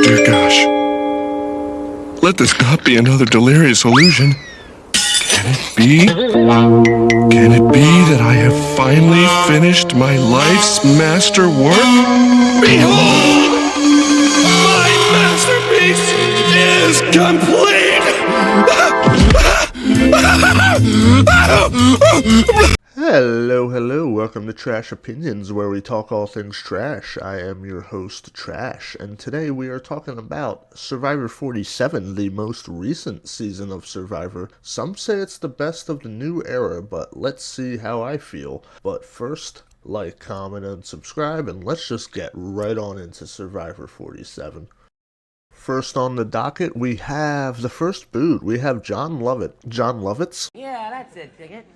dear gosh. Let this not be another delirious illusion. Can it be? Can it be that I have finally finished my life's masterwork? Behold! My masterpiece is complete! Hello, welcome to Trash Opinions, where we talk all things trash. I am your host, Trash, and today we are talking about Survivor 47, the most recent season of Survivor. Some say it's the best of the new era, but let's see how I feel. But first, like, comment, and subscribe, and let's just get right on into Survivor 47. First on the docket, we have the first boot. We have Jon Lovitz? Yeah, that's it, Ticket.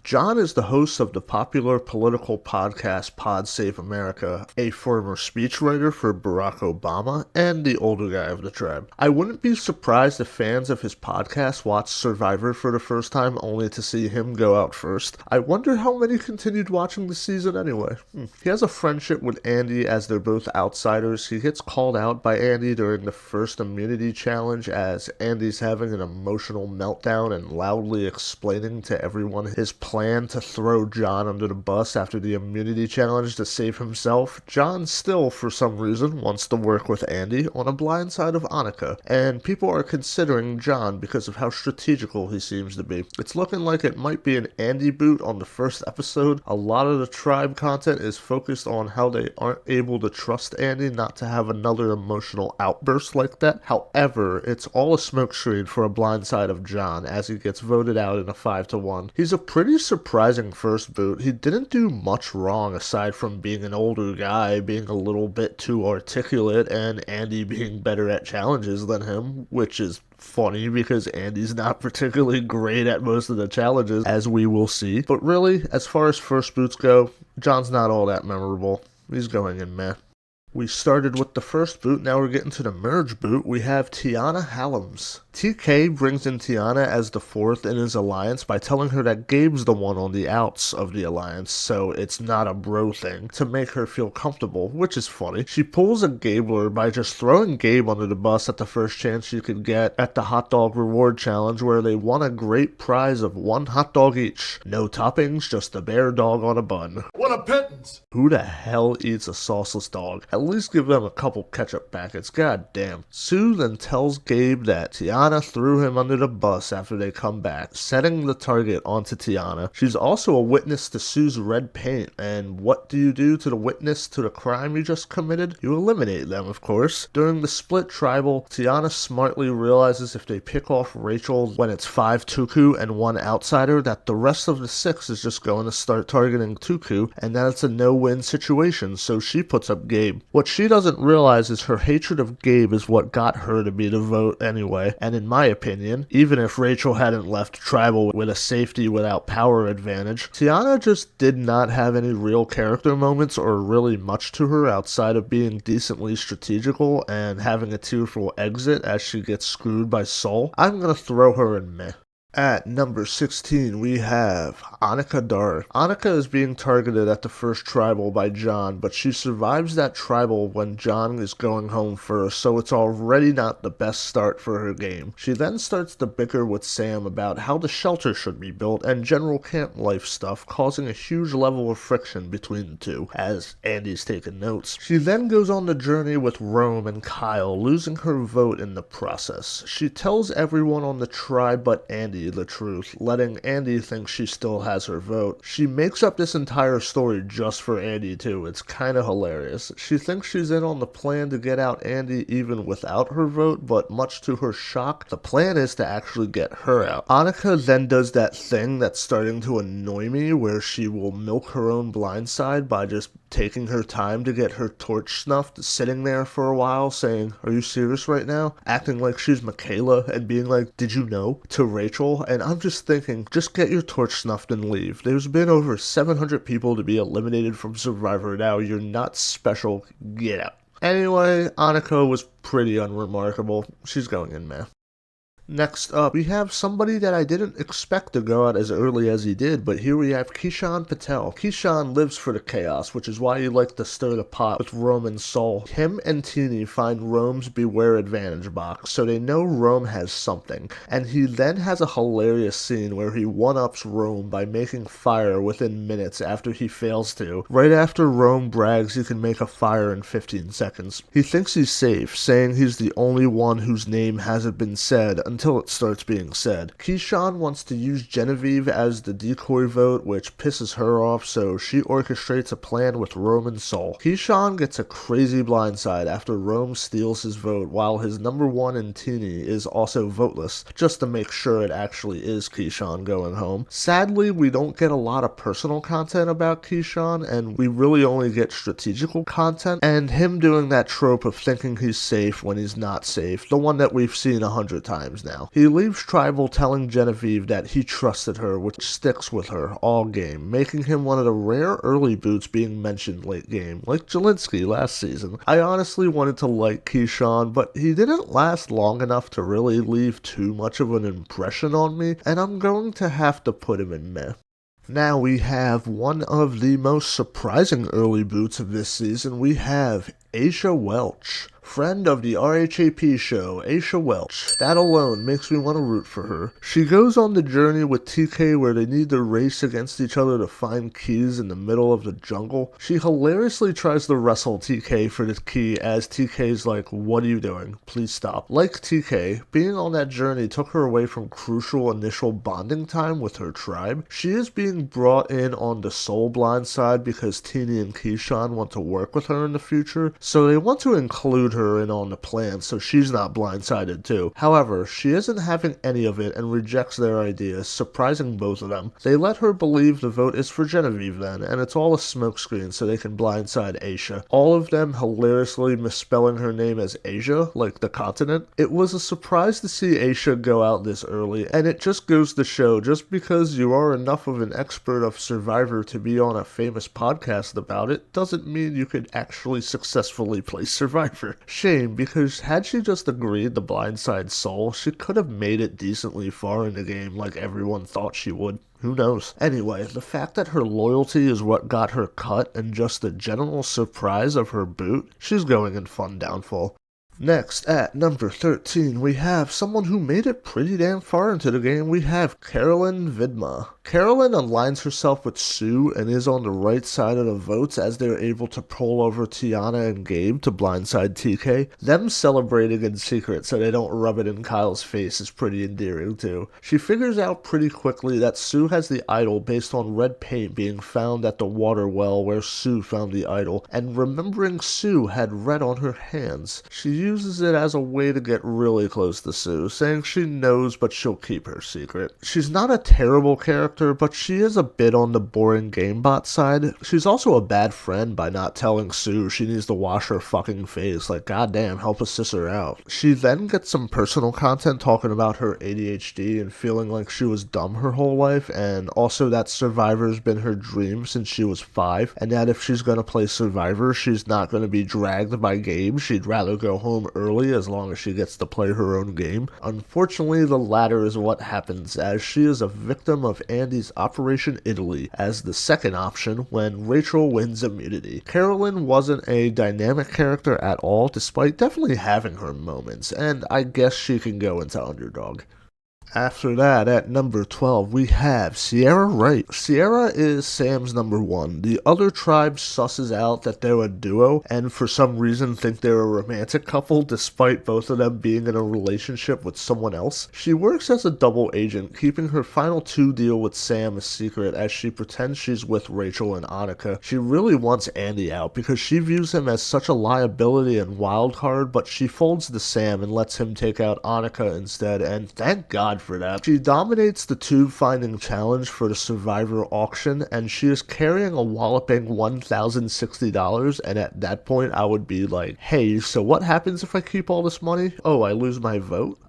Jon is the host of the popular political podcast Pod Save America, a former speechwriter for Barack Obama, and the older guy of the tribe. I wouldn't be surprised if fans of his podcast watched Survivor for the first time only to see him go out first. I wonder how many continued watching the season anyway. He has a friendship with Andy as they're both outsiders. He gets called out by Andy during the first immunity challenge as Andy's having an emotional meltdown and loudly explaining to everyone his plan to throw Jon under the bus after the immunity challenge to save himself. Jon still, for some reason, wants to work with Andy on a blind side of Anuka, and people are considering Jon because of how strategical he seems to be. It's looking like it might be an Andy boot on the first episode. A lot of the tribe content is focused on how they aren't able to trust Andy not to have another emotional outburst like that. However, it's all a smokescreen for a blind side of Jon as he gets voted out in a 5-1. He's a pretty surprising first boot. He didn't do much wrong aside from being an older guy, being a little bit too articulate, and Andy being better at challenges than him, which is funny because Andy's not particularly great at most of the challenges, as we will see. But really, as far as first boots go, Jon's not all that memorable. He's going in meh. We started with the first boot, now we're getting to the merge boot. We have Tiana Hams. TK brings in Tiana as the fourth in his alliance by telling her that Gabe's the one on the outs of the alliance, so it's not a bro thing, to make her feel comfortable, which is funny. She pulls a Gabler by just throwing Gabe under the bus at the first chance she could get at the hot dog reward challenge, where they won a great prize of 1 hot dog each. No toppings, just a bare dog on a bun. What a pittance! Who the hell eats a sauceless dog? At least give them a couple ketchup packets, god damn. Sue then tells Gabe that Tiana threw him under the bus after they come back, setting the target onto Tiana. She's also a witness to Sue's red paint, and what do you do to the witness to the crime you just committed? You eliminate them, of course. During the split tribal, Tiana smartly realizes if they pick off Rachel when it's 5 Tuku and 1 outsider, that the rest of the 6 is just going to start targeting Tuku, and that it's a no-win situation, so she puts up Gabe. What she doesn't realize is her hatred of Gabe is what got her to be the vote anyway, and in my opinion, even if Rachel hadn't left tribal with a safety without power advantage, Tiana just did not have any real character moments or really much to her outside of being decently strategical and having a tearful exit as she gets screwed by Sal. I'm gonna throw her in meh. At number 16, we have Anuka D. Anuka is being targeted at the first tribal by Jon, but she survives that tribal when Jon is going home first, so it's already not the best start for her game. She then starts to bicker with Sam about how the shelter should be built and general camp life stuff, causing a huge level of friction between the two, as Andy's taking notes. She then goes on the journey with Rome and Kyle, losing her vote in the process. She tells everyone on the tribe but Andy the truth, letting Andy think she still has her vote. She makes up this entire story just for Andy too. It's kinda hilarious. She thinks she's in on the plan to get out Andy even without her vote, but much to her shock, the plan is to actually get her out. Anuka then does that thing that's starting to annoy me, where she will milk her own blindside by just taking her time to get her torch snuffed, sitting there for a while saying, "Are you serious right now?" Acting like she's Michaela and being like, "Did you know?" to Rachel. And I'm just thinking, just get your torch snuffed and leave. There's been over 700 people to be eliminated from Survivor now. You're not special. Get out. Anyway, Anuka was pretty unremarkable. She's going in meh. Next up, we have somebody that I didn't expect to go out as early as he did, but here we have Kean Patel. Kean lives for the chaos, which is why he liked to stir the pot with Rome and Sol. Him and Teeny find Rome's Beware Advantage box, so they know Rome has something, and he then has a hilarious scene where he one-ups Rome by making fire within minutes after he fails to. Right after Rome brags he can make a fire in 15 seconds. He thinks he's safe, saying he's the only one whose name hasn't been said until it starts being said. Kean wants to use Genevie as the decoy vote, which pisses her off, so she orchestrates a plan with Rome and Sol. Kean gets a crazy blindside after Rome steals his vote, while his number one in Teeny is also voteless, just to make sure it actually is Kean going home. Sadly, we don't get a lot of personal content about Kean, and we really only get strategical content, and him doing that trope of thinking he's safe when he's not safe, the one that we've seen 100 times now. He leaves Tribal telling Genevie that he trusted her, which sticks with her all game, making him one of the rare early boots being mentioned late game, like Jelinski last season. I honestly wanted to like Kean, but he didn't last long enough to really leave too much of an impression on me, and I'm going to have to put him in meh. Now we have one of the most surprising early boots of this season. We have Asia Welch. Friend of the RHAP show, Asia Welch. That alone makes me want to root for her. She goes on the journey with TK where they need to race against each other to find keys in the middle of the jungle. She hilariously tries to wrestle TK for the key as TK's like, "What are you doing? Please stop." Like TK, being on that journey took her away from crucial initial bonding time with her tribe. She is being brought in on the Soul Blind side because Teeny and Kean want to work with her in the future, so they want to include her in on the plan so she's not blindsided too. However, she isn't having any of it and rejects their ideas, surprising both of them. They let her believe the vote is for Genevie then, and it's all a smokescreen so they can blindside Asia. All of them hilariously misspelling her name as Asia, like the continent. It was a surprise to see Asia go out this early, and it just goes to show, just because you are enough of an expert of Survivor to be on a famous podcast about it, doesn't mean you could actually successfully play Survivor. Shame, because had she just agreed to blindside Sol, she could have made it decently far in the game like everyone thought she would. Who knows? Anyway, the fact that her loyalty is what got her cut and just the general surprise of her boot, she's going in fun downfall. Next, at number 13, we have someone who made it pretty damn far into the game. We have Carolyn Vella. Carolyn aligns herself with Sue and is on the right side of the votes as they're able to pull over Tiana and Gabe to blindside TK. Them celebrating in secret so they don't rub it in Kyle's face is pretty endearing too. She figures out pretty quickly that Sue has the idol based on red paint being found at the water well where Sue found the idol, and remembering Sue had red on her hands. She uses it as a way to get really close to Sue, saying she knows but she'll keep her secret. She's not a terrible character, but she is a bit on the boring gamebot side. She's also a bad friend by not telling Sue she needs to wash her fucking face. Like, goddamn, help a sister out. She then gets some personal content talking about her ADHD and feeling like she was dumb her whole life, and also that Survivor's been her dream since she was 5, and that if she's gonna play Survivor, she's not gonna be dragged by Gabe. She'd rather go home early as long as she gets to play her own game. Unfortunately, the latter is what happens, as she is a victim of Andy's Operation Italy as the second option when Rachel wins immunity. Carolyn wasn't a dynamic character at all, despite definitely having her moments, and I guess she can go into underdog. After that, at number 12, we have Sierra Wright. Sierra is Sam's number 1. The other tribe susses out that they're a duo, and for some reason think they're a romantic couple, despite both of them being in a relationship with someone else. She works as a double agent, keeping her final 2 deal with Sam a secret as she pretends she's with Rachel and Anuka. She really wants Andy out because she views him as such a liability and wild card, but she folds to Sam and lets him take out Anuka instead, and thank God God for that. She dominates the tube finding challenge for the Survivor auction, and she is carrying a walloping $1,060, and at that point I would be like, hey, so what happens if I keep all this money? Oh, I lose my vote?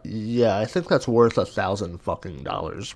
Yeah, I think that's worth $1,000 fucking.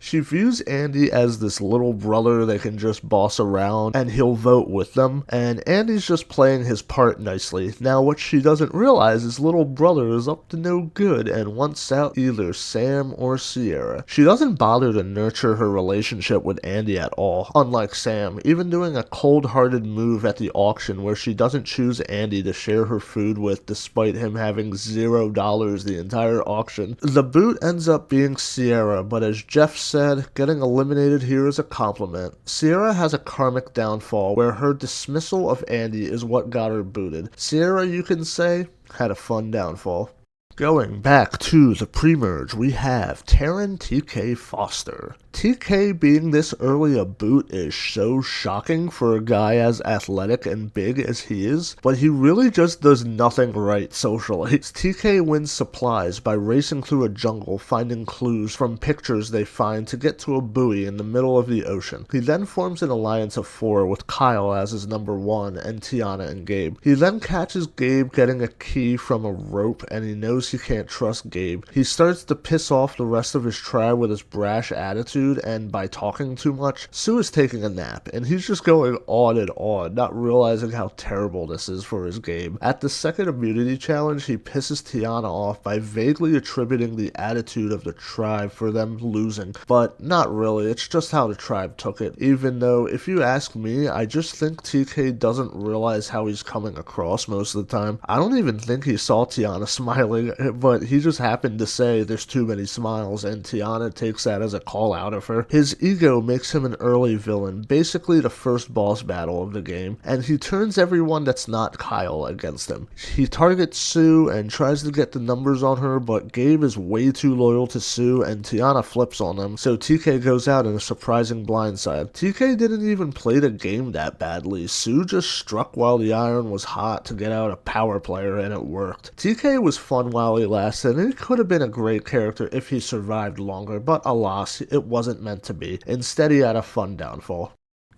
She views Andy as this little brother they can just boss around, and he'll vote with them, and Andy's just playing his part nicely. Now, what she doesn't realize is little brother is up to no good and wants out either Sam or Sierra. She doesn't bother to nurture her relationship with Andy at all, unlike Sam, even doing a cold-hearted move at the auction where she doesn't choose Andy to share her food with despite him having $0 the entire auction. The boot ends up being Sierra, but as Jeff said, getting eliminated here is a compliment. Sierra has a karmic downfall where her dismissal of Andy is what got her booted. Sierra, you can say, had a fun downfall. Going back to the pre-merge, we have Taran TK Foster. TK being this early a boot is so shocking for a guy as athletic and big as he is, but he really just does nothing right socially. TK wins supplies by racing through a jungle finding clues from pictures they find to get to a buoy in the middle of the ocean. He then forms an alliance of 4 with Kyle as his number 1 and Tiana and Gabe. He then catches Gabe getting a key from a rope and he knows he can't trust Gabe. He starts to piss off the rest of his tribe with his brash attitude and by talking too much. Sue is taking a nap and he's just going on and on, not realizing how terrible this is for his game. At the second immunity challenge, he pisses Tiana off by vaguely attributing the attitude of the tribe for them losing, but not really, it's just how the tribe took it. Even though, if you ask me, I just think TK doesn't realize how he's coming across most of the time. I don't even think he saw Tiana smiling, but he just happened to say there's too many smiles, and Tiana takes that as a call out of her. His ego makes him an early villain, basically the first boss battle of the game, and he turns everyone that's not Kyle against him. He targets Sue and tries to get the numbers on her, but Gabe is way too loyal to Sue and Tiana flips on him, so TK goes out in a surprising blindside. TK didn't even play the game that badly. Sue just struck while the iron was hot to get out a power player and it worked. TK was fun while he lasted, and he could have been a great character if he survived longer, but alas, it wasn't meant to be. Instead, he had a fun downfall.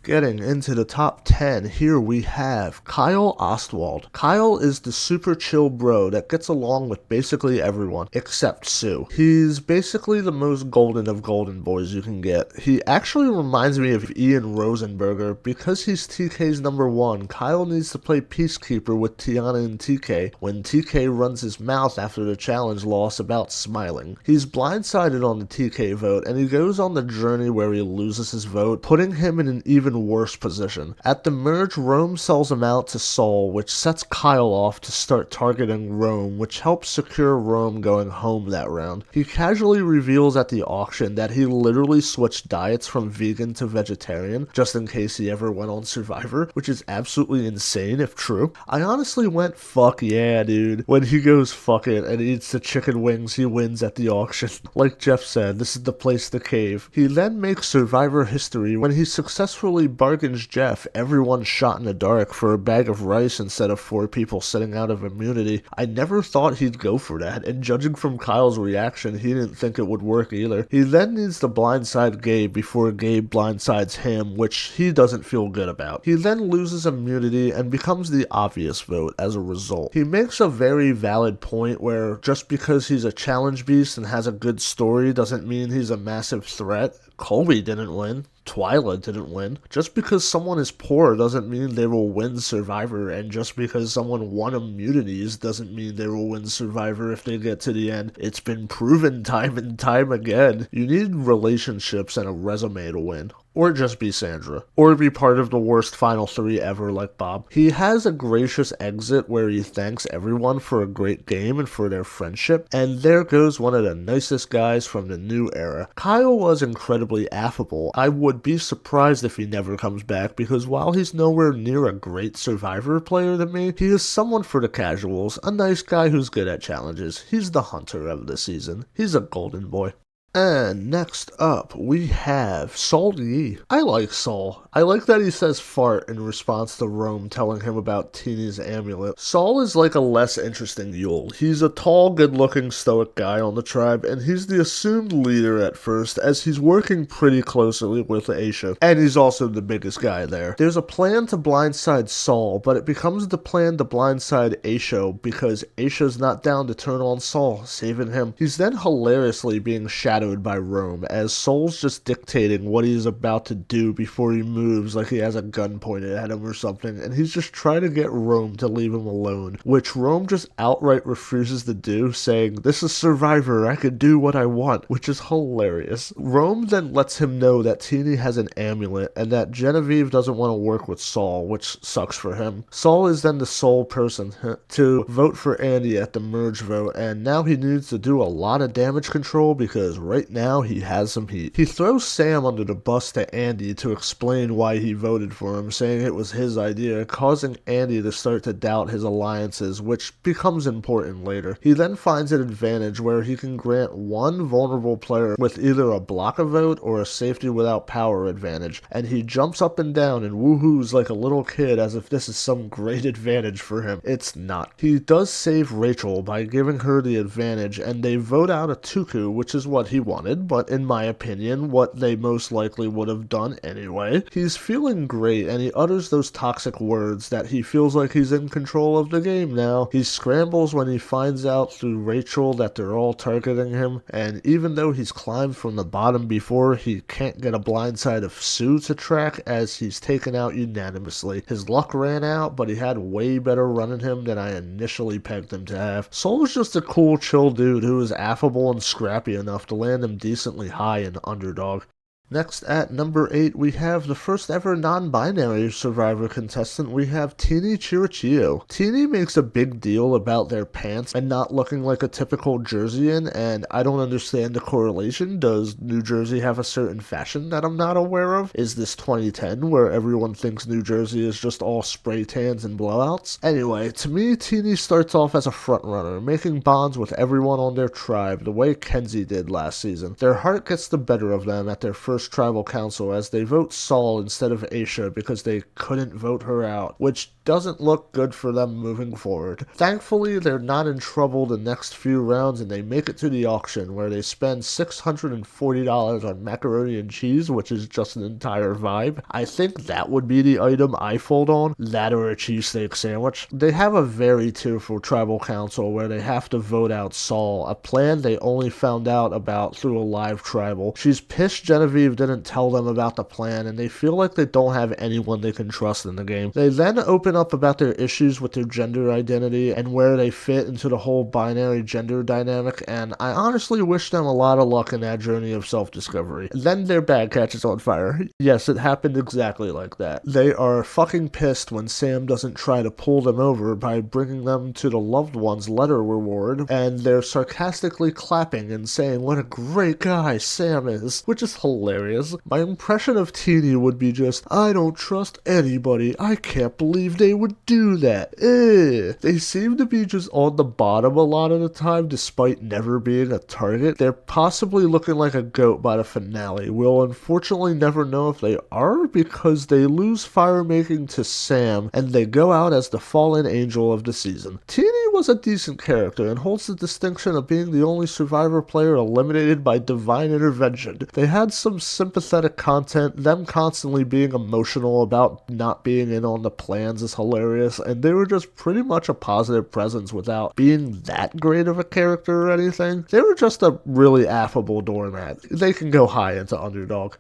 Getting into the top 10, here we have Kyle Oswald. Kyle is the super chill bro that gets along with basically everyone, except Sue. He's basically the most golden of golden boys you can get. He actually reminds me of Ian Rosenberger. Because he's TK's number 1, Kyle needs to play peacekeeper with Tiana and TK when TK runs his mouth after the challenge loss about smiling. He's blindsided on the TK vote, and he goes on the journey where he loses his vote, putting him in an even worse position. At the merge, Rome sells him out to Saul, which sets Kyle off to start targeting Rome, which helps secure Rome going home that round. He casually reveals at the auction that he literally switched diets from vegan to vegetarian, just in case he ever went on Survivor, which is absolutely insane if true. I honestly went, fuck yeah, dude. When he goes fuck it and eats the chicken wings he wins at the auction. Like Jeff said, this is the place to cave. He then makes Survivor history when he successfully bargains Jeff everyone shot in the dark for a bag of rice instead of 4 people sitting out of immunity. I never thought he'd go for that, and judging from Kyle's reaction, he didn't think it would work either. He then needs to blindside Gabe before Gabe blindsides him, which he doesn't feel good about. He then loses immunity and becomes the obvious vote as a result. He makes a very valid point where just because he's a challenge beast and has a good story doesn't mean he's a massive threat. Colby didn't win. Twyla didn't win. Just because someone is poor doesn't mean they will win Survivor, and just because someone won immunities doesn't mean they will win Survivor if they get to the end. It's been proven time and time again. You need relationships and a resume to win. Or just be Sandra. Or be part of the worst final 3 ever like Bob. He has a gracious exit where he thanks everyone for a great game and for their friendship, and there goes one of the nicest guys from the new era. Kyle was incredibly affable. I would be surprised if he never comes back, because while he's nowhere near a great Survivor player to me, he is someone for the casuals, a nice guy who's good at challenges. He's the hunter of the season. He's a golden boy. And next up, we have Sal Ye. I like Sal. I like that he says fart in response to Rome telling him about Teeny's amulet. Sal is like a less interesting Yule. He's a tall, good-looking, stoic guy on the tribe, and he's the assumed leader at first, as he's working pretty closely with Aisha, and he's also the biggest guy there. There's a plan to blindside Sal, but it becomes the plan to blindside Aisha because Aisha's not down to turn on Sal, saving him. He's then hilariously being shadowed by Rome, as Sal's just dictating what he's about to do before he moves like he has a gun pointed at him or something, and he's just trying to get Rome to leave him alone, which Rome just outright refuses to do, saying, "This is Survivor, I can do what I want," which is hilarious. Rome then lets him know that Teeny has an amulet, and that Genevie doesn't want to work with Sal, which sucks for him. Sal is then the sole person to vote for Andy at the merge vote, and now he needs to do a lot of damage control because right now he has some heat. He throws Sam under the bus to Andy to explain why he voted for him, saying it was his idea, causing Andy to start to doubt his alliances, which becomes important later. He then finds an advantage where he can grant one vulnerable player with either a block a vote or a safety without power advantage, and he jumps up and down and woohoos like a little kid as if this is some great advantage for him. It's not. He does save Rachel by giving her the advantage, and they vote out a Tuku, which is what he wanted, but in my opinion, what they most likely would have done anyway. He's feeling great, and he utters those toxic words that he feels like he's in control of the game now. He scrambles when he finds out through Rachel that they're all targeting him, and even though he's climbed from the bottom before, he can't get a blindside of Sue to track as he's taken out unanimously. His luck ran out, but he had way better running him than I initially pegged him to have. Soul's just a cool, chill dude who is affable and scrappy enough to land him decently high in Underdog. Next at number 8, we have the first ever non-binary Survivor contestant. We have Teeny Chirio. Teeny makes a big deal about their pants and not looking like a typical Jerseyan, and I don't understand the correlation. Does New Jersey have a certain fashion that I'm not aware of? Is this 2010 where everyone thinks New Jersey is just all spray tans and blowouts? Anyway, to me, Teeny starts off as a frontrunner, making bonds with everyone on their tribe the way Kenzie did last season. Their heart gets the better of them at their first tribal council as they vote Sal instead of Aisha because they couldn't vote her out, which doesn't look good for them moving forward. Thankfully, they're not in trouble the next few rounds and they make it to the auction where they spend $640 on macaroni and cheese, which is just an entire vibe. I think that would be the item I fold on, that or a cheesesteak sandwich. They have a very tearful tribal council where they have to vote out Sal, a plan they only found out about through a live tribal. She's pissed Genevie didn't tell them about the plan, and they feel like they don't have anyone they can trust in the game. They then open up about their issues with their gender identity and where they fit into the whole binary gender dynamic, and I honestly wish them a lot of luck in that journey of self-discovery. Then their bag catches on fire. Yes, it happened exactly like that. They are fucking pissed when Sam doesn't try to pull them over by bringing them to the loved one's letter reward, and they're sarcastically clapping and saying what a great guy Sam is, which is hilarious. My impression of Teeny would be just, I don't trust anybody. I can't believe they would do that. They seem to be just on the bottom a lot of the time despite never being a target. They're possibly looking like a goat by the finale. We'll unfortunately never know if they are because they lose fire making to Sam and they go out as the fallen angel of the season. Teeny was a decent character and holds the distinction of being the only Survivor player eliminated by divine intervention. They had some sympathetic content, them constantly being emotional about not being in on the plans is hilarious, and they were just pretty much a positive presence without being that great of a character or anything. They were just a really affable doormat. They can go high into Underdog.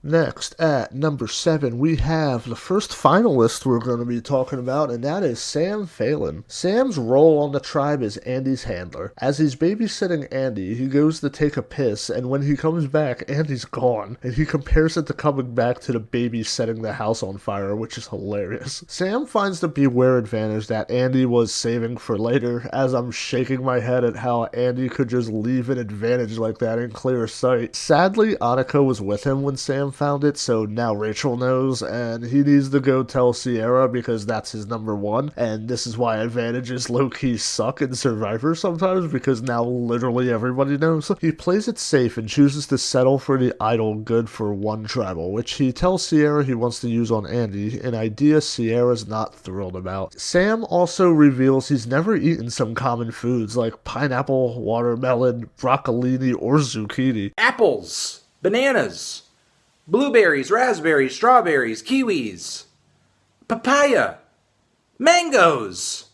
Next, at number 7, we have the first finalist we're going to be talking about, and that is Sam Failen. Sam's role on the tribe is Andy's handler. As he's babysitting Andy, he goes to take a piss, and when he comes back, Andy's gone, and he compares it to coming back to the baby setting the house on fire, which is hilarious. Sam finds the beware advantage that Andy was saving for later, as I'm shaking my head at how Andy could just leave an advantage like that in clear sight. Sadly, Anuka was with him when Sam found it, so now Rachel knows, and he needs to go tell Sierra because that's his number one, and this is why advantages low-key suck in Survivor sometimes, because now literally everybody knows. He plays it safe and chooses to settle for the idol good for one tribal, which he tells Sierra he wants to use on Andy, an idea Sierra's not thrilled about. Sam also reveals he's never eaten some common foods like pineapple, watermelon, broccolini, or zucchini. Apples, bananas, blueberries, raspberries, strawberries, kiwis, papaya, mangoes,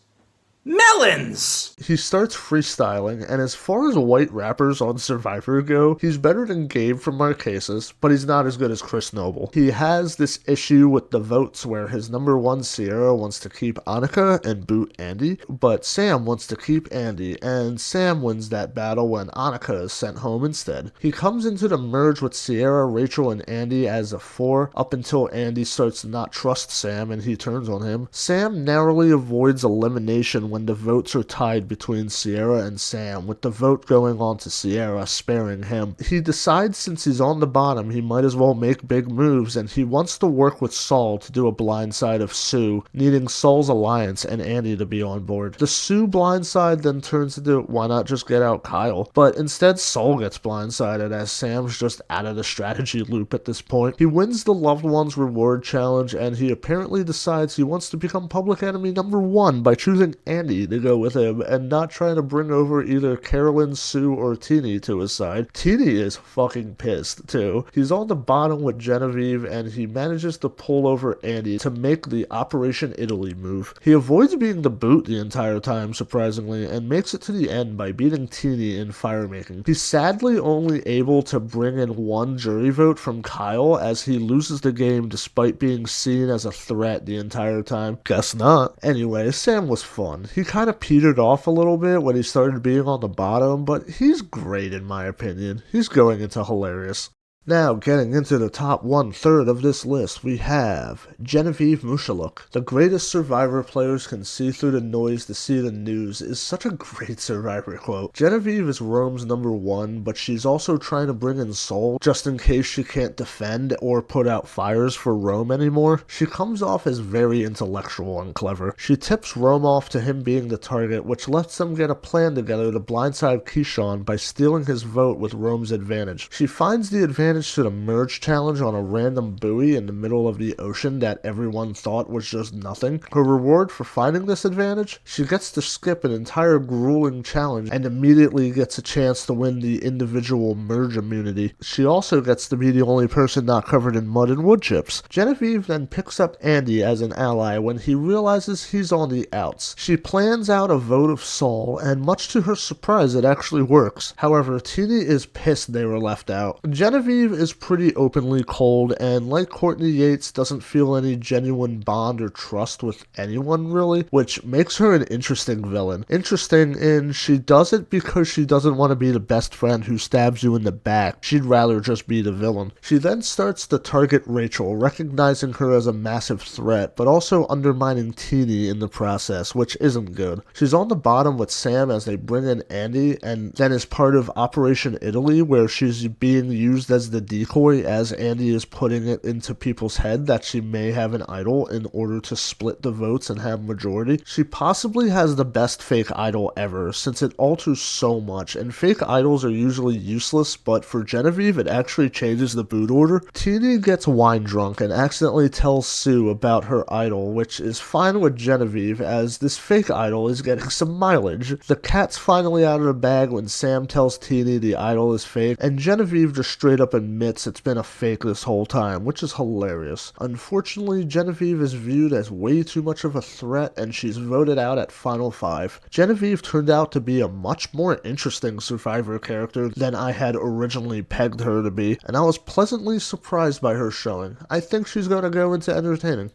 melons! He starts freestyling, and as far as white rappers on Survivor go, he's better than Gabe from Marquesas, but he's not as good as Chris Noble. He has this issue with the votes where his number one Sierra wants to keep Anuka and boot Andy, but Sam wants to keep Andy, and Sam wins that battle when Anuka is sent home instead. He comes into the merge with Sierra, Rachel, and Andy as a 4, up until Andy starts to not trust Sam and he turns on him. Sam narrowly avoids elimination when the votes are tied between Sierra and Sam, with the vote going on to Sierra, sparing him. He decides since he's on the bottom, he might as well make big moves, and he wants to work with Saul to do a blindside of Sue, needing Saul's alliance and Andy to be on board. The Sue blindside then turns into why not just get out Kyle, but instead Saul gets blindsided as Sam's just out of the strategy loop at this point. He wins the Loved Ones reward challenge, and he apparently decides he wants to become public enemy number 1 by choosing Andy to go with him and not trying to bring over either Carolyn, Sue, or Teeny to his side. Teeny is fucking pissed too. He's on the bottom with Genevie and he manages to pull over Andy to make the Operation Italy move. He avoids being the boot the entire time, surprisingly, and makes it to the end by beating Teeny in firemaking. He's sadly only able to bring in one jury vote from Kyle as he loses the game despite being seen as a threat the entire time. Guess not. Anyway, Sam was fun. He kind of petered off a little bit when he started being on the bottom, but he's great in my opinion. He's going into hilarious. Now, getting into the top 1/3 of this list, we have Genevie Mushok. The greatest Survivor players can see through the noise to see the news is such a great Survivor quote. Genevieve is Rome's number 1, but she's also trying to bring in Saul just in case she can't defend or put out fires for Rome anymore. She comes off as very intellectual and clever. She tips Rome off to him being the target, which lets them get a plan together to blindside Keyshawn by stealing his vote with Rome's advantage. She finds the advantage to the merge challenge on a random buoy in the middle of the ocean that everyone thought was just nothing. Her reward for finding this advantage? She gets to skip an entire grueling challenge and immediately gets a chance to win the individual merge immunity. She also gets to be the only person not covered in mud and wood chips. Genevieve then picks up Andy as an ally when he realizes he's on the outs. She plans out a vote of Saul, and much to her surprise it actually works. However, Teeny is pissed they were left out. Genevieve is pretty openly cold, and like Courtney Yates, doesn't feel any genuine bond or trust with anyone really, which makes her an interesting villain. Interesting in she does it because she doesn't want to be the best friend who stabs you in the back. She'd rather just be the villain. She then starts to target Rachel, recognizing her as a massive threat, but also undermining Teeny in the process, which isn't good. She's on the bottom with Sam as they bring in Andy, and then is part of Operation Italy, where she's being used as the decoy as Andy is putting it into people's head that she may have an idol in order to split the votes and have majority. She possibly has the best fake idol ever, since it alters so much, and fake idols are usually useless, but for Genevieve it actually changes the boot order. Teeny gets wine drunk and accidentally tells Sue about her idol, which is fine with Genevieve as this fake idol is getting some mileage. The cat's finally out of the bag when Sam tells Teeny the idol is fake, and Genevieve just straight up admits it's been a fake this whole time, which is hilarious. Unfortunately, Genevieve is viewed as way too much of a threat and she's voted out at Final 5. Genevieve turned out to be a much more interesting Survivor character than I had originally pegged her to be, and I was pleasantly surprised by her showing. I think she's going to go into entertaining.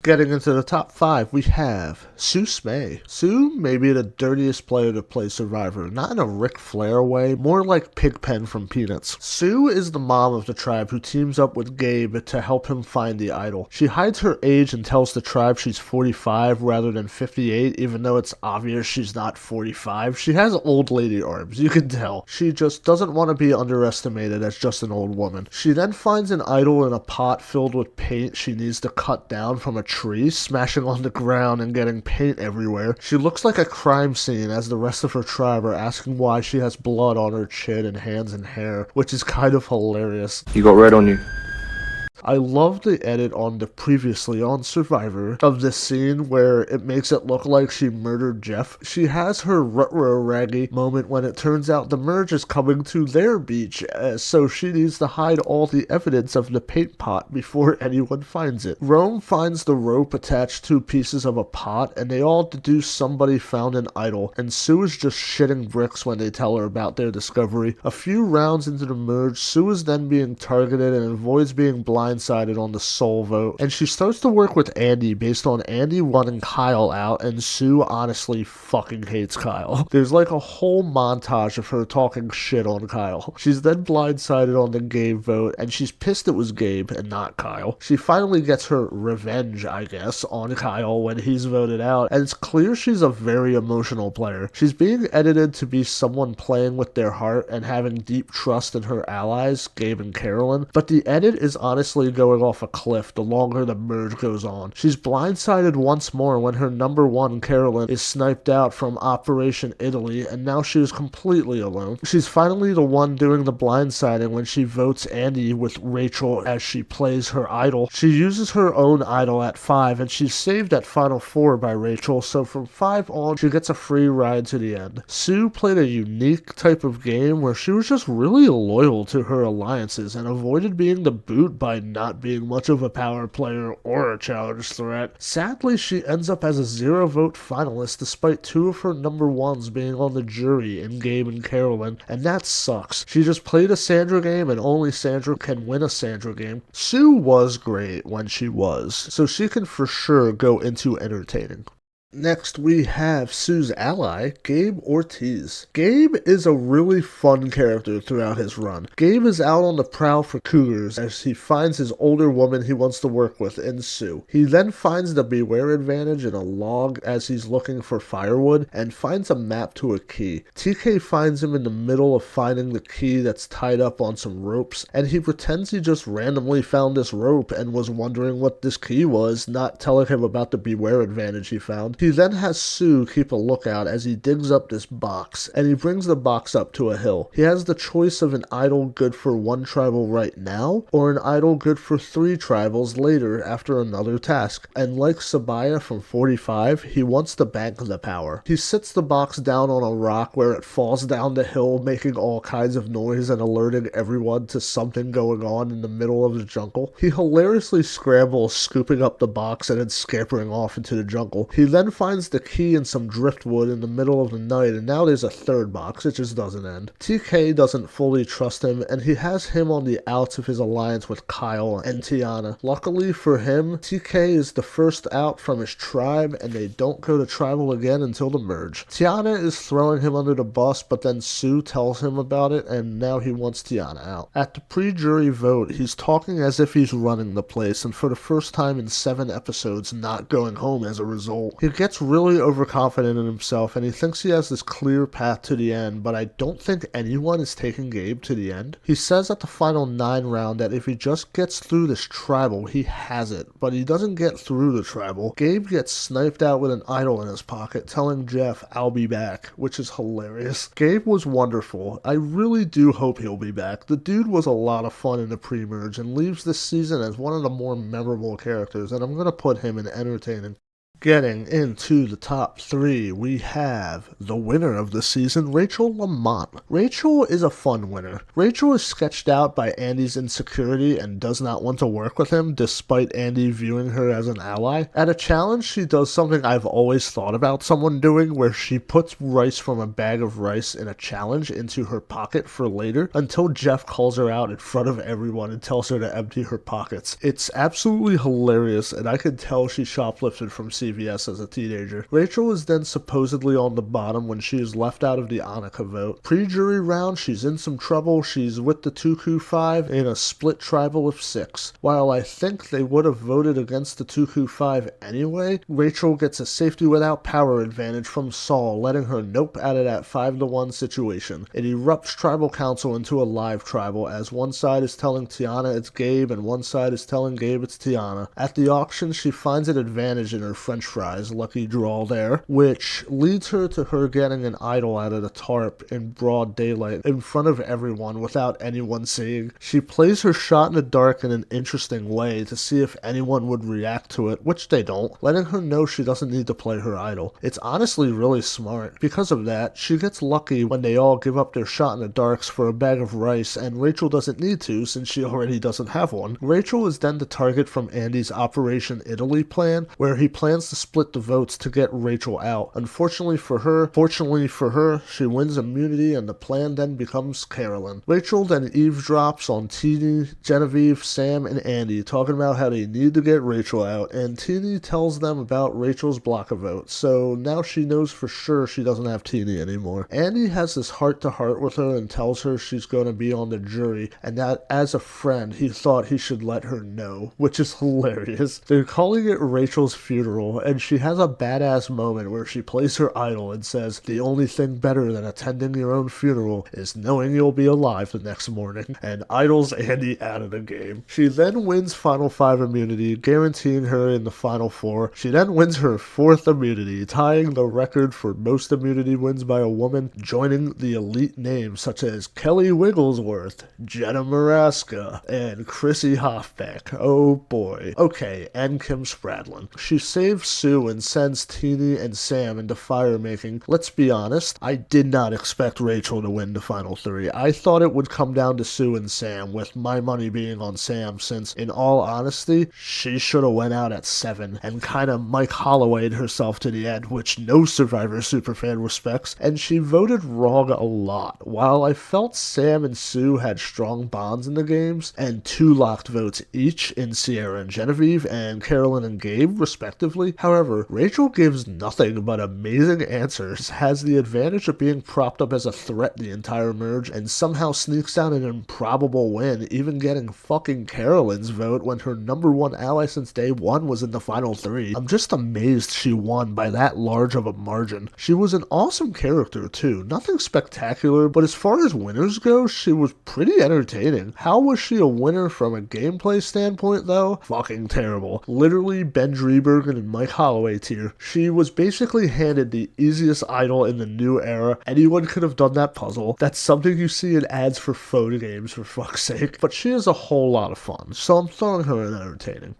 Getting into the top 5, we have Sue Smay. Sue may be the dirtiest player to play Survivor, not in a Ric Flair way, more like Pigpen from Peanuts. Sue is the mom of the tribe who teams up with Gabe to help him find the idol. She hides her age and tells the tribe she's 45 rather than 58, even though it's obvious she's not 45. She has old lady arms, you can tell. She just doesn't want to be underestimated as just an old woman. She then finds an idol in a pot filled with paint she needs to cut down from a tree, smashing on the ground and getting paint everywhere. She looks like a crime scene as the rest of her tribe are asking why she has blood on her chin and hands and hair, which is kind of hilarious. You got red on you. I love the edit on the previously on Survivor of this scene where it makes it look like she murdered Jeff. She has her ruh-roh raggy moment when it turns out the merge is coming to their beach, so she needs to hide all the evidence of the paint pot before anyone finds it. Rome finds the rope attached to pieces of a pot, and they all deduce somebody found an idol, and Sue is just shitting bricks when they tell her about their discovery. A few rounds into the merge, Sue is then being targeted and avoids being blindsided on the soul vote, and she starts to work with Andy based on Andy wanting Kyle out, and Sue honestly fucking hates Kyle. There's like a whole montage of her talking shit on Kyle. She's then blindsided on the Gabe vote, and she's pissed it was Gabe and not Kyle. She finally gets her revenge, I guess, on Kyle when he's voted out, and it's clear she's a very emotional player. She's being edited to be someone playing with their heart and having deep trust in her allies, Gabe and Carolyn, but the edit is honestly going off a cliff the longer the merge goes on. She's blindsided once more when her number 1, Carolyn, is sniped out from Operation Italy, and now she is completely alone. She's finally the one doing the blindsiding when she votes Andy with Rachel as she plays her idol. She uses her own idol at 5, and she's saved at Final 4 by Rachel, so from 5 on, she gets a free ride to the end. Sue played a unique type of game where she was just really loyal to her alliances and avoided being the boot by not being much of a power player or a challenge threat. Sadly, she ends up as a 0-vote finalist despite 2 of her number 1s being on the jury in Gabe and Carolyn, and that sucks. She just played a Sandra game and only Sandra can win a Sandra game. Sue was great when she was, so she can for sure go into entertaining. Next, we have Sue's ally, Gabe Ortiz. Gabe is a really fun character throughout his run. Gabe is out on the prowl for cougars as he finds his older woman he wants to work with in Sue. He then finds the beware advantage in a log as he's looking for firewood and finds a map to a key. TK finds him in the middle of finding the key that's tied up on some ropes, and he pretends he just randomly found this rope and was wondering what this key was, not telling him about the beware advantage he found. He then has Sue keep a lookout as he digs up this box, and he brings the box up to a hill. He has the choice of an idol good for 1 tribal right now, or an idol good for 3 tribals later after another task, and like Sabaya from 45, he wants to bank the power. He sits the box down on a rock where it falls down the hill, making all kinds of noise and alerting everyone to something going on in the middle of the jungle. He hilariously scrambles, scooping up the box and then scampering off into the jungle. He then finds the key in some driftwood in the middle of the night, and now there's a 3rd box. It just doesn't end. TK doesn't fully trust him, and he has him on the outs of his alliance with Kyle and Tiana. Luckily for him, TK is the first out from his tribe, and they don't go to tribal again until the merge. Tiana is throwing him under the bus, but then Sue tells him about it, and now he wants Tiana out. At the pre-jury vote, he's talking as if he's running the place, and for the first time in 7 episodes, not going home as a result. He gets really overconfident in himself, and he thinks he has this clear path to the end, but I don't think anyone is taking Gabe to the end. He says at the final 9 round that if he just gets through this tribal, he has it, but he doesn't get through the tribal. Gabe gets sniped out with an idol in his pocket, telling Jeff, "I'll be back," which is hilarious. Gabe was wonderful. I really do hope he'll be back. The dude was a lot of fun in the pre-merge and leaves this season as one of the more memorable characters, and I'm gonna put him in entertaining. Getting into the top 3, we have the winner of the season, Rachel Lamont. Rachel is a fun winner. Rachel is sketched out by Andy's insecurity and does not want to work with him, despite Andy viewing her as an ally. At a challenge, she does something I've always thought about someone doing, where she puts rice from a bag of rice in a challenge into her pocket for later, until Jeff calls her out in front of everyone and tells her to empty her pockets. It's absolutely hilarious, and I can tell she shoplifted from CVS as a teenager. Rachel is then supposedly on the bottom when she is left out of the Anuka vote. Pre-jury round, she's in some trouble. She's with the Tuku 5 in a split tribal of 6. While I think they would have voted against the Tuku 5 anyway, Rachel gets a safety without power advantage from Sal, letting her nope out of that 5-1 situation. It erupts tribal council into a live tribal, as one side is telling Tiana it's Gabe and one side is telling Gabe it's Tiana. At the auction, she finds an advantage in her French fries, lucky draw there, which leads her to her getting an idol out of the tarp in broad daylight in front of everyone without anyone seeing. She plays her shot in the dark in an interesting way to see if anyone would react to it, which they don't, letting her know she doesn't need to play her idol. It's honestly really smart. Because of that, she gets lucky when they all give up their shot in the darks for a bag of rice, and Rachel doesn't need to since she already doesn't have one. Rachel is then the target from Andy's Operation Italy plan, where he plans to split the votes to get Rachel out. Unfortunately for her, she wins immunity and the plan then becomes Carolyn. Rachel then eavesdrops on Teeny, Genevie, Sam, and Andy talking about how they need to get Rachel out, and Teeny tells them about Rachel's block of votes, so now she knows for sure she doesn't have Teeny anymore. Andy has this heart-to-heart with her and tells her she's going to be on the jury, and that as a friend he thought he should let her know, which is hilarious. They're calling it Rachel's funeral, and she has a badass moment where she plays her idol and says, "The only thing better than attending your own funeral is knowing you'll be alive the next morning," and idles Andy out of the game. She then wins Final 5 immunity, guaranteeing her in the Final 4. She then wins her 4th immunity, tying the record for most immunity wins by a woman, joining the elite names such as Kelly Wigglesworth, Jenna Maraska, and Chrissy Hoffbeck. Oh boy. Okay, and Kim Spradlin. She saves Sue and sends Teeny and Sam into fire making. Let's be honest, I did not expect Rachel to win the Final 3. I thought it would come down to Sue and Sam, with my money being on Sam, since in all honesty, she should have went out at 7 and kinda Mike Holloway'd herself to the end, which no Survivor superfan respects, and she voted wrong a lot. While I felt Sam and Sue had strong bonds in the games, and 2 locked votes each in Sierra and Genevieve, and Carolyn and Gabe, respectively, however, Rachel gives nothing but amazing answers, has the advantage of being propped up as a threat the entire merge, and somehow sneaks out an improbable win, even getting fucking Carolyn's vote when her #1 ally since day 1 was in the Final 3. I'm just amazed she won by that large of a margin. She was an awesome character too, nothing spectacular, but as far as winners go, she was pretty entertaining. How was she a winner from a gameplay standpoint though? Fucking terrible. Literally Ben Driebergen and Mike Holloway tier. She was basically handed the easiest idol in the new era. Anyone could have done that puzzle. That's something you see in ads for phone games, for fuck's sake. But she is a whole lot of fun, so I'm throwing her in entertaining.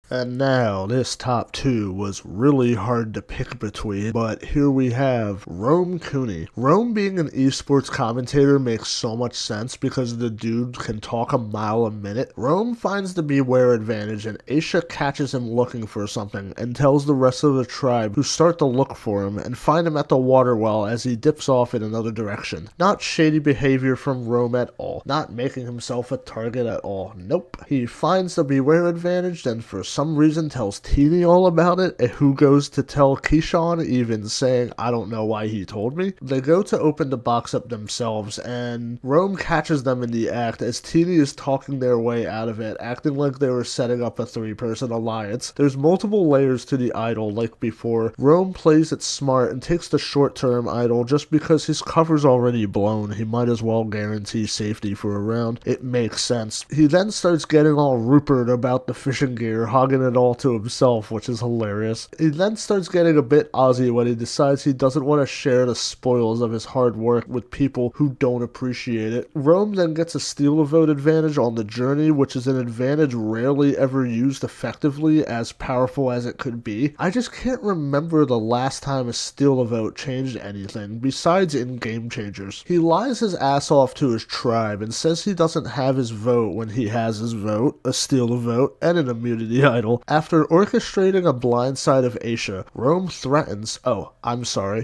And now, this top 2 was really hard to pick between, but here we have Rome Cooney. Rome being an esports commentator makes so much sense because the dude can talk a mile a minute. Rome finds the beware advantage and Aisha catches him looking for something and tells the rest of the tribe who start to look for him and find him at the water well as he dips off in another direction. Not shady behavior from Rome at all. Not making himself a target at all. Nope. He finds the beware advantage and for some reason tells Teeny all about it, and who goes to tell Keyshawn, even saying, "I don't know why he told me." They go to open the box up themselves, and Rome catches them in the act as Teeny is talking their way out of it, acting like they were setting up a 3-person alliance. There's multiple layers to the idol like before. Rome plays it smart and takes the short-term idol just because his cover's already blown. He might as well guarantee safety for a round. It makes sense. He then starts getting all Rupert about the fishing gear, hogging it all to himself, which is hilarious. He then starts getting a bit Aussie when he decides he doesn't want to share the spoils of his hard work with people who don't appreciate it. Rome then gets a steal a vote advantage on the journey, which is an advantage rarely ever used effectively, as powerful as it could be. I just can't remember the last time a steal a vote changed anything, besides in Game Changers. He lies his ass off to his tribe and says he doesn't have his vote when he has his vote, a steal a vote, and an immunity idol. After orchestrating a blindside of Asia, Rome threatens,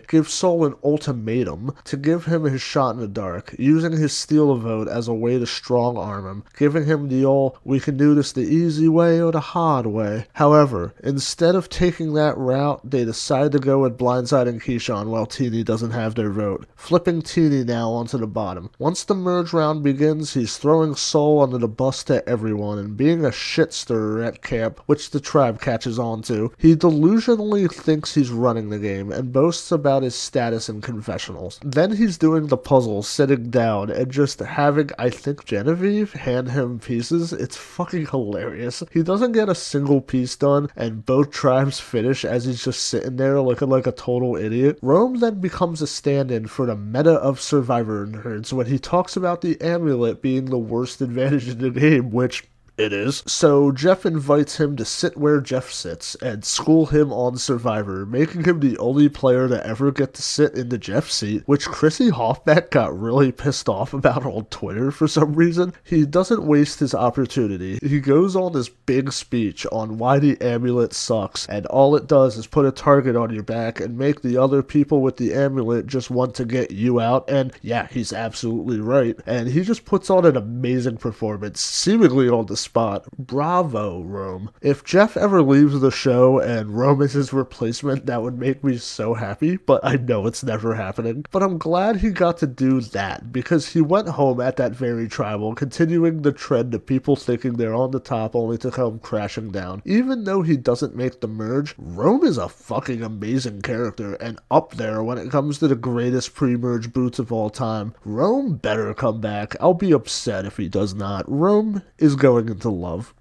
gives Sol an ultimatum to give him his shot in the dark, using his steal a vote as a way to strong arm him, giving him the old, we can do this the easy way or the hard way. However, instead of taking that route, they decide to go with blindsiding Keyshawn while Teeny doesn't have their vote, flipping Teeny now onto the bottom. Once the merge round begins, he's throwing Sol under the bus to everyone and being a shit stirrer at camp, which the tribe catches on to. He delusionally thinks he's running the game and boasts about his status in confessionals. Then he's doing the puzzle, sitting down, and just having, I think, Genevie hand him pieces. It's fucking hilarious. He doesn't get a single piece done, and both tribes finish as he's just sitting there looking like a total idiot. Rome then becomes a stand-in for the meta of Survivor nerds when he talks about the amulet being the worst advantage in the game, which it is. So Jeff invites him to sit where Jeff sits and school him on Survivor, making him the only player to ever get to sit in the Jeff seat, which Chrissy Hoffbeck got really pissed off about on Twitter for some reason. He doesn't waste his opportunity. He goes on this big speech on why the amulet sucks, and all it does is put a target on your back and make the other people with the amulet just want to get you out, and yeah, he's absolutely right. And he just puts on an amazing performance, seemingly on the spot. Bravo, Rome. If Jeff ever leaves the show and Rome is his replacement, that would make me so happy, but I know it's never happening. But I'm glad he got to do that, because he went home at that very tribal, continuing the trend of people thinking they're on the top only to come crashing down. Even though he doesn't make the merge, Rome is a fucking amazing character, and up there when it comes to the greatest pre-merge boots of all time. Rome better come back. I'll be upset if he does not. Rome is going into love.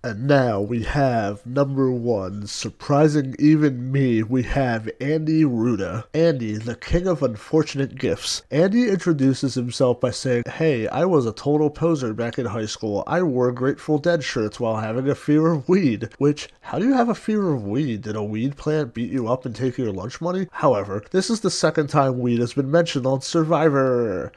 And now we have number 1, surprising even me, we have Andy Ruda. Andy, the king of unfortunate gifts. Andy introduces himself by saying, hey, I was a total poser back in high school. I wore Grateful Dead shirts while having a fear of weed. Which, how do you have a fear of weed? Did a weed plant beat you up and take your lunch money? However, this is the second time weed has been mentioned on Survivor.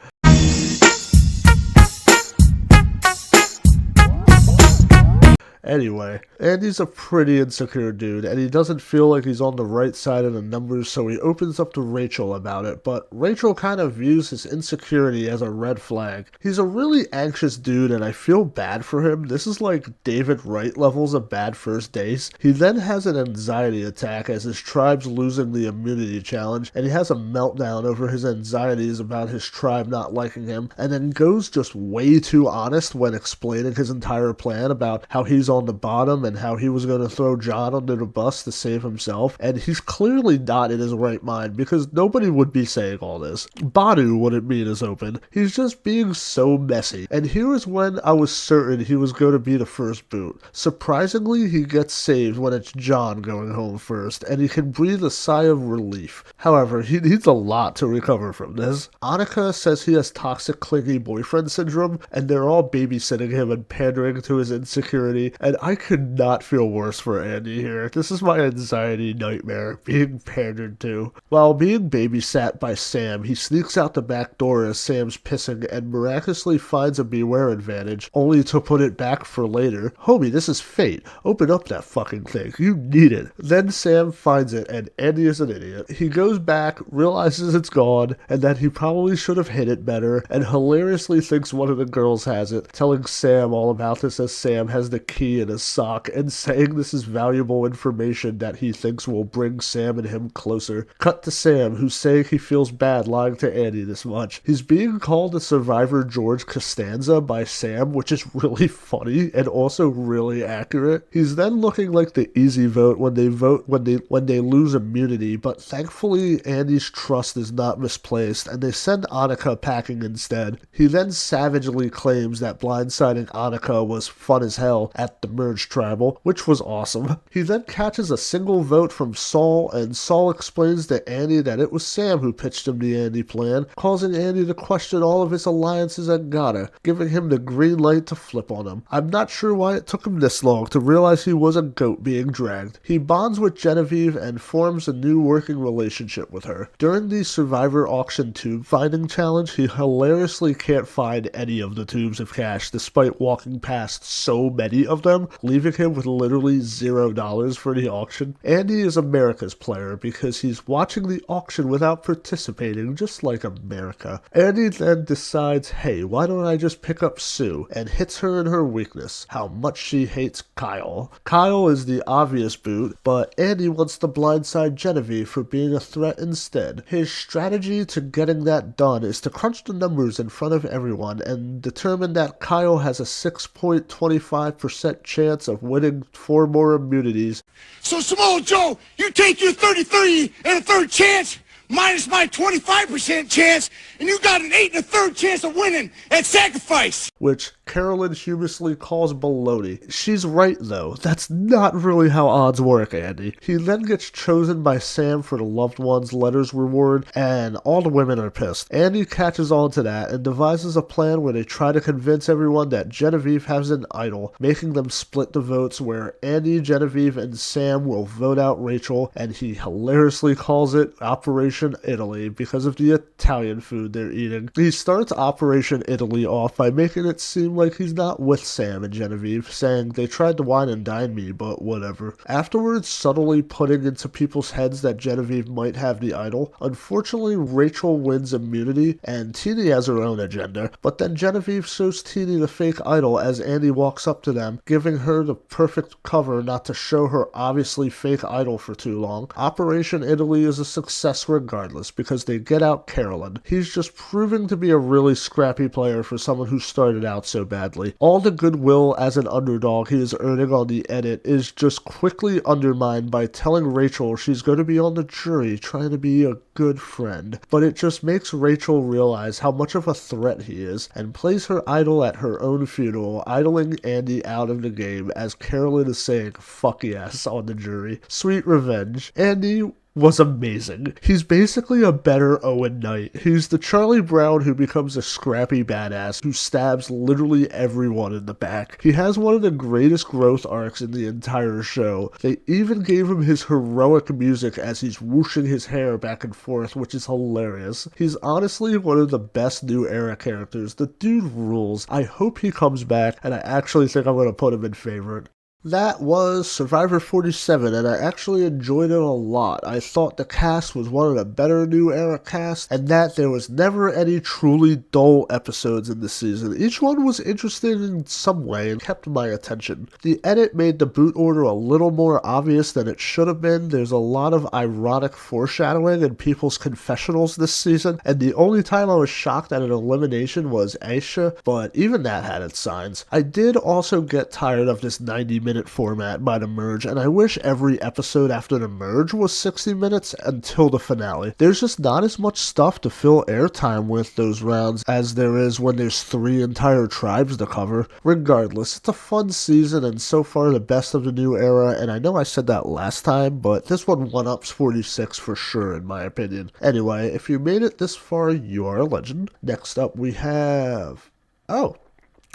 Anyway, Andy's a pretty insecure dude, and he doesn't feel like he's on the right side of the numbers, so he opens up to Rachel about it, but Rachel kind of views his insecurity as a red flag. He's a really anxious dude, and I feel bad for him. This is like David Wright levels of bad first dates. He then has an anxiety attack as his tribe's losing the immunity challenge, and he has a meltdown over his anxieties about his tribe not liking him, and then goes just way too honest when explaining his entire plan about how he's on the bottom and how he was going to throw John under the bus to save himself, and he's clearly not in his right mind because nobody would be saying all this. Badu wouldn't be in his open. He's just being so messy, and here is when I was certain he was going to be the first boot. Surprisingly, he gets saved when it's John going home first, and he can breathe a sigh of relief. However, he needs a lot to recover from this. Anuka says he has toxic clingy boyfriend syndrome, and they're all babysitting him and pandering to his insecurity, and I could not feel worse for Andy here. This is my anxiety nightmare, being pandered to. While being babysat by Sam, he sneaks out the back door as Sam's pissing and miraculously finds a beware advantage, only to put it back for later. Homie, this is fate. Open up that fucking thing. You need it. Then Sam finds it, and Andy is an idiot. He goes back, realizes it's gone, and that he probably should have hid it better, and hilariously thinks one of the girls has it, telling Sam all about this as Sam has the key in his sock and saying this is valuable information that he thinks will bring Sam and him closer. Cut to Sam, who's saying he feels bad lying to Andy this much. He's being called a Survivor George Costanza by Sam, which is really funny and also really accurate. He's then looking like the easy vote when they lose immunity, but thankfully Andy's trust is not misplaced and they send Anuka packing instead. He then savagely claims that blindsiding Anuka was fun as hell at at the Merge Tribal, which was awesome. He then catches a single vote from Saul, and Saul explains to Andy that it was Sam who pitched him the Andy plan, causing Andy to question all of his alliances at Gata, giving him the green light to flip on him. I'm not sure why it took him this long to realize he was a goat being dragged. He bonds with Genevie and forms a new working relationship with her. During the Survivor Auction tube finding challenge, he hilariously can't find any of the tubes of cash despite walking past so many of them, leaving him with literally $0 for the auction. Andy is America's player because he's watching the auction without participating, just like America. Andy then decides, hey, why don't I just pick up Sue, and hits her in her weakness, how much she hates Kyle. Kyle is the obvious boot, but Andy wants to blindside Genevie for being a threat instead. His strategy to getting that done is to crunch the numbers in front of everyone and determine that Kyle has a 6.25% chance of winning 4 more immunities. So Samoa Joe, you take your 33 and a third chance, minus my 25% chance, and you got an 8 and a third chance of winning at sacrifice. Which Carolyn humorously calls baloney. She's right though, that's not really how odds work, Andy. He then gets chosen by Sam for the loved ones letters reward, and all the women are pissed. Andy catches on to that and devises a plan where they try to convince everyone that Genevie has an idol, making them split the votes where Andy, Genevie, and Sam will vote out Rachel, and he hilariously calls it Operation Italy because of the Italian food they're eating. He starts Operation Italy off by making it seem like he's not with Sam and Genevie, saying they tried to wine and dine me, but whatever. Afterwards, subtly putting into people's heads that Genevie might have the idol. Unfortunately, Rachel wins immunity, and Teeny has her own agenda, but then Genevie shows Teeny the fake idol as Andy walks up to them, giving her the perfect cover not to show her obviously fake idol for too long. Operation Italy is a success regardless, because they get out Carolyn. He's just proving to be a really scrappy player for someone who started out so badly. All the goodwill as an underdog he is earning on the edit is just quickly undermined by telling Rachel she's going to be on the jury trying to be a good friend. But it just makes Rachel realize how much of a threat he is, and plays her idol at her own funeral, idling Andy out of the game as Carolyn is saying fuck yes on the jury. Sweet revenge. Andy was amazing. He's basically a better Owen Knight. He's the Charlie Brown who becomes a scrappy badass who stabs literally everyone in the back. He has one of the greatest growth arcs in the entire show. They even gave him his heroic music as he's whooshing his hair back and forth, which is hilarious. He's honestly one of the best new era characters. The dude rules. I hope he comes back, and I actually think I'm going to put him in favorite. That was Survivor 47, and I actually enjoyed it a lot. I thought the cast was one of the better new era casts, and that there was never any truly dull episodes in the season. Each one was interesting in some way and kept my attention. The edit made the boot order a little more obvious than it should have been. There's a lot of ironic foreshadowing in people's confessionals this season, and the only time I was shocked at an elimination was Aisha, but even that had its signs. I did also get tired of this 90-minute format by the Merge, and I wish every episode after the Merge was 60 minutes until the finale. There's just not as much stuff to fill airtime with those rounds as there is when there's 3 entire tribes to cover. Regardless, it's a fun season and so far the best of the new era, and I know I said that last time, but this one one-ups 46 for sure in my opinion. Anyway, if you made it this far, you are a legend. Next up we have... Oh,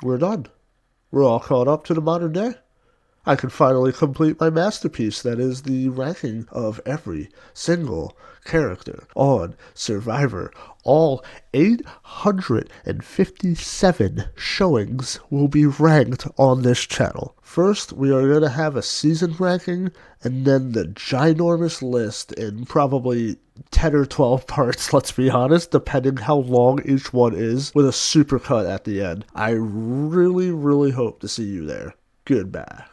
we're done. We're all caught up to the modern day. I could finally complete my masterpiece, that is the ranking of every single character on Survivor. All 857 showings will be ranked on this channel. First, we are going to have a season ranking, and then the ginormous list in probably 10 or 12 parts, let's be honest, depending how long each one is, with a supercut at the end. I really, really hope to see you there. Goodbye.